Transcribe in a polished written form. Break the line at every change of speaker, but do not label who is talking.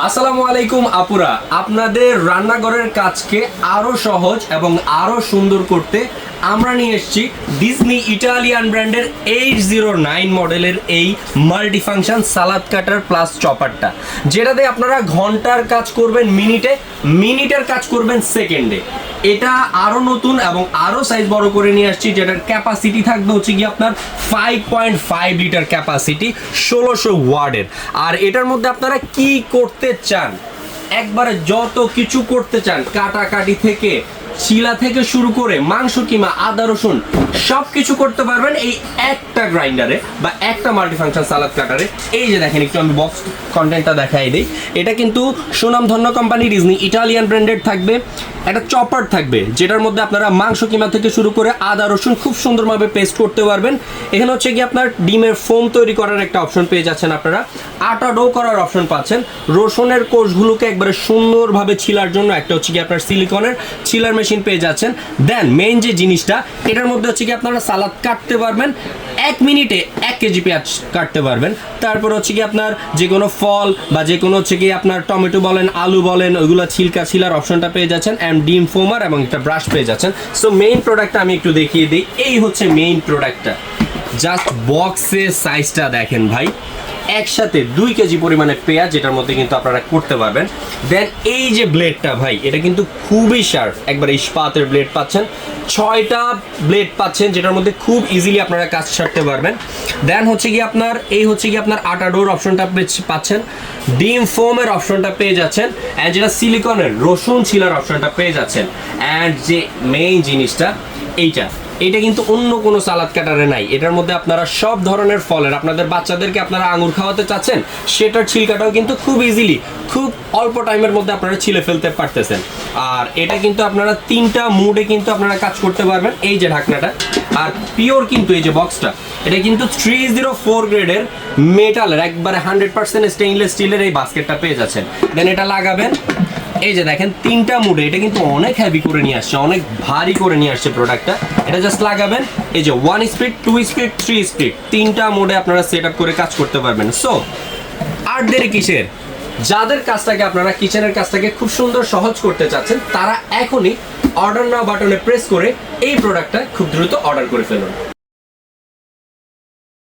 আসসালামু আলাইকুম আপুরা, আপনাদের রান্নাঘরের কাজকে আরো সহজ এবং আরো সুন্দর করতে আমরা নিয়ে এসেছি ডিজনি ইটালিয়ান ব্র্যান্ডের 809 মডেলের এই মাল্টিফাংশন সালাদ কাটার প্লাস চপারটা, যেটাতে আপনারা ঘন্টার কাজ করবেন মিনিটে, মিনিটের কাজ করবেন সেকেন্ডে। এটা আরো নতুন এবং আরো সাইজ বড় করে নিয়ে আসছি, যেটার ক্যাপাসিটি থাকবে হচ্ছে কি আপনার 5.5 লিটার ক্যাপাসিটি, 1600 ওয়ার্ডের। আর এটার মধ্যে আপনারা কি করতে চান, একবারে যত কিছু করতে চান, কাটাকাটি থেকে শিলা থেকে শুরু করে মাংস কিমা আদা রসুন সব কিছু করতে পারবেন এই একটা গ্রাইন্ডারে বা একটা মাল্টিফাংশন সালাদ কাটারে। এই যে দেখেন, একটু আমি বক্স কন্টেন্টটা দেখাই দিই। এটা কিন্তু সুনামধন্য কোম্পানি ডিজনি ইটালিয়ান ব্র্যান্ডেড থাকবে। একটা চপার থাকবে যেটার মধ্যে আপনারা মাংস কিমা থেকে শুরু করে আদা রসুন খুব সুন্দরভাবে পেস্ট করতে পারবেন। এখানে হচ্ছে কি আপনার ডিমের ফোম তৈরি করার একটা অপশন পেয়ে যাচ্ছেন, আপনারা আটা ডো করার অপশন পাচ্ছেন, রসুনের কোষগুলোকে একবারে সুন্দরভাবে ছিলার জন্য একটা হচ্ছে কি আপনার সিলিকনের ছিলার মেশিন পেয়ে যাচ্ছেন। দেন মেইন যে জিনিসটা, এটার মধ্যে হচ্ছে কি আপনারা সালাদ কাটতে পারবেন 1 মিনিটে 1 কেজি পেঁয়াজ কাটতে পারবেন। তারপর হচ্ছে কি আপনার যে কোনো ফল বা যে কোনো হচ্ছে কি আপনার টমেটো বলেন আলু বলেন ওইগুলো ছিলকা ছিলার অপশনটা পেয়ে যাচ্ছেন, অ্যান্ড ডিম ফোমার এবং একটা ব্রাশ পেয়ে যাচ্ছেন। সো মেইন প্রোডাক্টটা আমি একটু দেখিয়ে দিই। এই হচ্ছে মেইন প্রোডাক্টটা, জাস্ট বক্সের সাইজটা দেখেন ভাই, একসাথে 2 কেজি পরিমাণে পেঁয়াজ এটার মধ্যে কিন্তু আপনারা করতে পারবেন। দেন এই যে ব্লেডটা ভাই, এটা কিন্তু খুবই শার্প, একবার ইস্পাতের ব্লেড পাচ্ছেন, 6টা ব্লেড পাচ্ছেন, যেটার মধ্যে খুব ইজিলি আপনারা কাজ ছাড়তে পারবেন। দেন হচ্ছে কি আপনার এই হচ্ছে কি আপনার আটা ডোর অপশনটা পাচ্ছেন, ডিম ফোমের অপশনটা পেয়ে যাচ্ছেন, অ্যান্ড যেটা সিলিকনের রসুন ছিলার অপশনটা পেয়ে যাচ্ছেন। অ্যান্ড যে মেইন জিনিসটা এইটা কিন্তু অন্য কোনো সালাদ কাটারে নাই। এটার মধ্যে আপনারা সব ধরনের ফলের, আপনাদের বাচ্চাদেরকে আপনারা আঙুর খাওয়াতে চাচ্ছেন, সেটার ছিলকাটাও কিন্তু খুব ইজিলি খুব অল্প টাইমের মধ্যে আপনারা ছিলে ফেলতে পারতেছেন। আর এটা কিন্তু আপনারা 3টা মুডে কিন্তু আপনারা কাজ করতে পারবেন। এই যে ঢাকনাটা, আর পিওর কিন্তু এই যে বক্সটা, এটা কিন্তু 304 গ্রেডের মেটালের একবারে 100% স্টেইনলেস স্টিলের এই বাস্কেটটা পেয়ে যাচ্ছেন। দেন এটা লাগাবেন, এই যে দেখেন 3টা মুডে, এটা কিন্তু অনেক হেভি করে নিয়ে আসছে, অনেক ভারী করে নিয়ে আসছে প্রোডাক্টটা। এটা জাস্ট লাগাবেন, এই যে 1 স্পিড 2 স্পিড 3 স্পিড 3টা মোডে আপনারা সেট আপ করে কাজ করতে পারবেন। সো আর দেরি কিসের, যাদের কাজটাকে আপনারা কিচেনের কাজটাকে খুব সুন্দর সহজ করতে চাচ্ছেন, তারা এখনই অর্ডার নাও বাটনে প্রেস করে এই প্রোডাক্টটা খুব দ্রুত অর্ডার করে ফেলুন।